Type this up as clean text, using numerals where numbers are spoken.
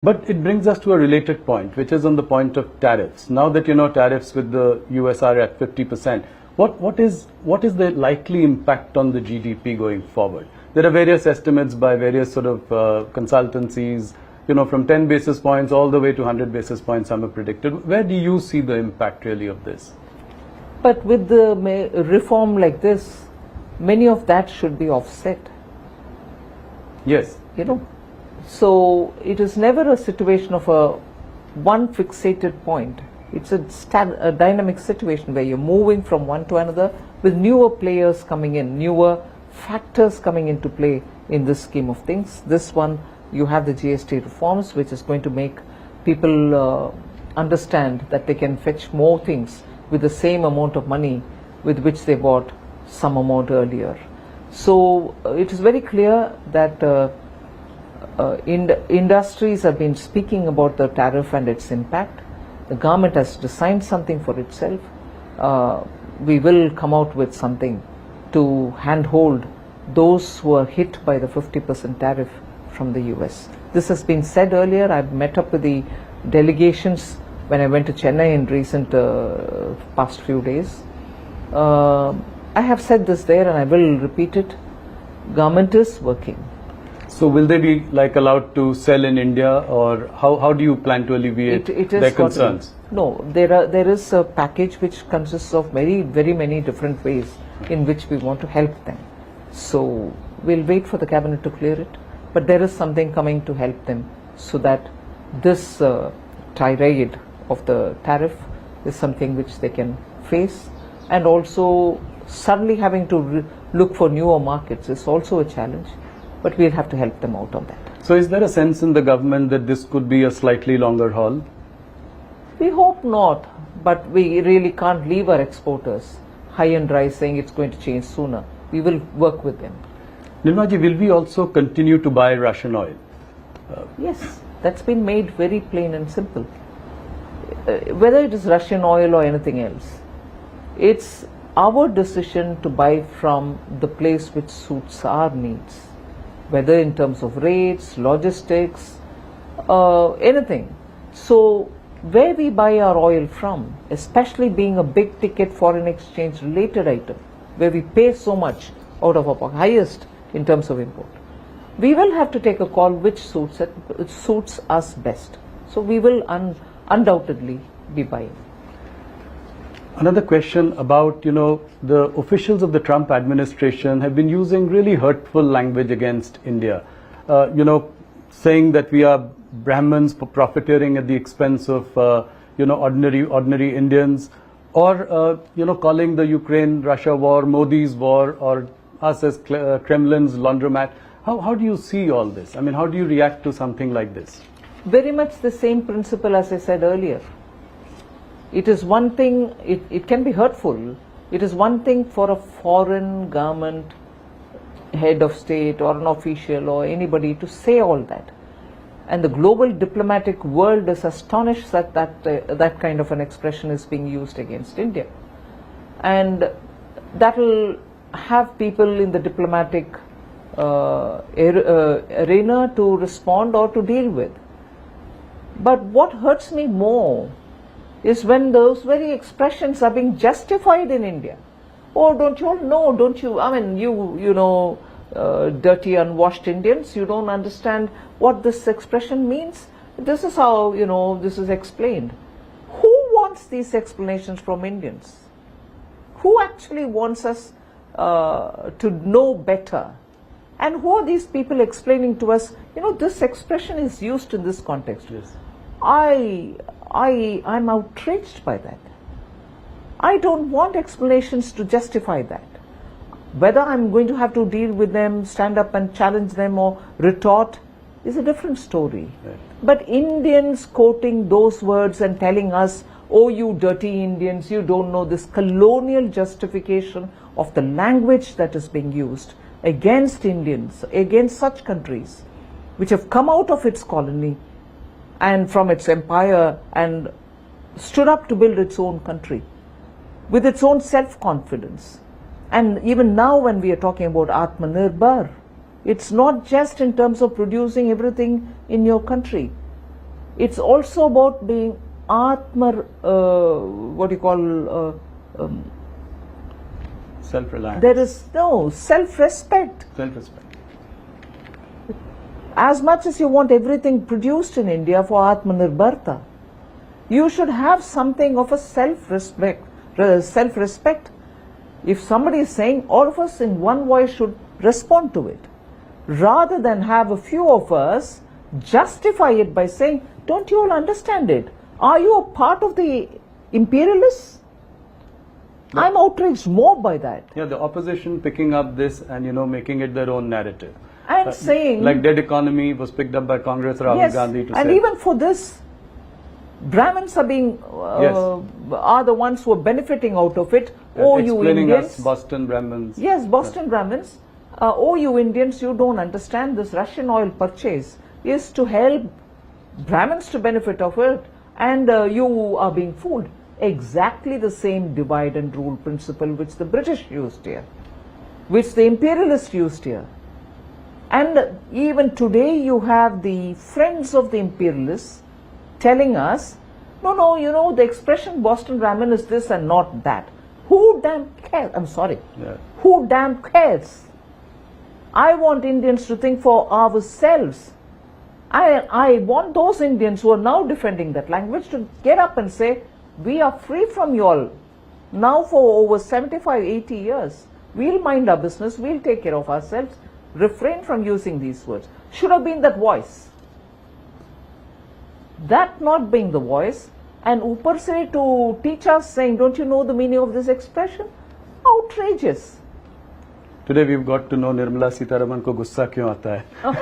But it brings us to a related point, which is on the point of tariffs. Now that tariffs with the US are at 50%, what is the likely impact on the GDP going forward? There are various estimates by various sort of consultancies, from 10 basis points all the way to 100 basis points, some have predicted. Where do you see the impact really of this? But with the reform like this, many of that should be offset. Yes. So it is never a situation of one fixated point. It's a dynamic situation where you're moving from one to another with newer players coming in, newer factors coming into play in this scheme of things. This one, you have the GST reforms, which is going to make people understand that they can fetch more things with the same amount of money with which they bought some amount earlier. So it is very clear that industries have been speaking about the tariff and its impact. The government has designed something for itself. We will come out with something to handhold those who are hit by the 50% tariff from the US. This has been said earlier. I've met up with the delegations when I went to Chennai in recent past few days. I have said this there and I will repeat it. Government is working. So will they be allowed to sell in India, or how do you plan to alleviate their concerns? No, there is a package which consists of very many different ways in which we want to help them. So we'll wait for the cabinet to clear it, but there is something coming to help them so that this tirade of the tariff is something which they can face, and also suddenly having to look for newer markets is also a challenge. But we'll have to help them out on that. So is there a sense in the government that this could be a slightly longer haul? We hope not, but we really can't leave our exporters high and dry saying it's going to change sooner. We will work with them. Nirmala ji, will we also continue to buy Russian oil? Yes, that's been made very plain and simple. Whether it is Russian oil or anything else, it's our decision to buy from the place which suits our needs. Whether in terms of rates, logistics, anything. So where we buy our oil from, especially being a big ticket foreign exchange related item, where we pay so much out of our highest in terms of import, we will have to take a call which suits us best. So we will undoubtedly be buying. Another question about, the officials of the Trump administration have been using really hurtful language against India, saying that we are Brahmins profiteering at the expense of, ordinary Indians, or, calling the Ukraine-Russia war Modi's war, or us as Kremlin's laundromat. How do you see all this? I mean, how do you react to something like this? Very much the same principle as I said earlier. It is one thing, it can be hurtful. It is one thing for a foreign government, head of state or an official or anybody to say all that. And the global diplomatic world is astonished that that kind of an expression is being used against India. And that will have people in the diplomatic arena to respond or to deal with. But what hurts me more is when those very expressions are being justified in India. Oh, don't you all know, don't you, I mean, dirty, unwashed Indians, you don't understand what this expression means? This is how, this is explained. Who wants these explanations from Indians? Who actually wants us to know better? And who are these people explaining to us, this expression is used in this context? Yes. I'm outraged by that. I don't want explanations to justify that. Whether I'm going to have to deal with them, stand up and challenge them or retort is a different story. Right. But Indians quoting those words and telling us, oh, you dirty Indians, you don't know this colonial justification of the language that is being used against Indians, against such countries which have come out of its colony and from its empire and stood up to build its own country with its own self-confidence. And even now when we are talking about Aatmanirbharta, it's not just in terms of producing everything in your country. It's also about being what do you call, Self-reliance. there is no self-respect. Self-respect. As much as you want everything produced in India for Aatmanirbharta, you should have something of a self-respect. If somebody is saying, all of us in one voice should respond to it, rather than have a few of us justify it by saying, don't you all understand it? Are you a part of the imperialists? No. I'm outraged more by that. Yeah, the opposition picking up this and, making it their own narrative. And saying... Like dead economy was picked up by Congress, Rahul yes, Gandhi to and say. even for this, Brahmins are being are the ones who are benefiting out of it. Oh, you explaining Indians, us Boston Brahmins. yes, Boston Brahmins. Oh, you Indians, you don't understand this Russian oil purchase is to help Brahmins to benefit of it, and you are being fooled. Exactly the same divide and rule principle which the British used here, which the imperialists used here. And even today you have the friends of the imperialists telling us, no, the expression Boston Brahmin is this and not that. Who damn cares? I'm sorry. Yeah. Who damn cares? I want Indians to think for ourselves. I want those Indians who are now defending that language to get up and say, we are free from you all. Now for over 75, 80 years, we'll mind our business, we'll take care of ourselves, refrain from using these words. Should have been that voice. That not being the voice, and upar se to teach us saying, don't you know the meaning of this expression? Outrageous. Today we've got to know Nirmala Sitharaman ko gussa kyun aata hai.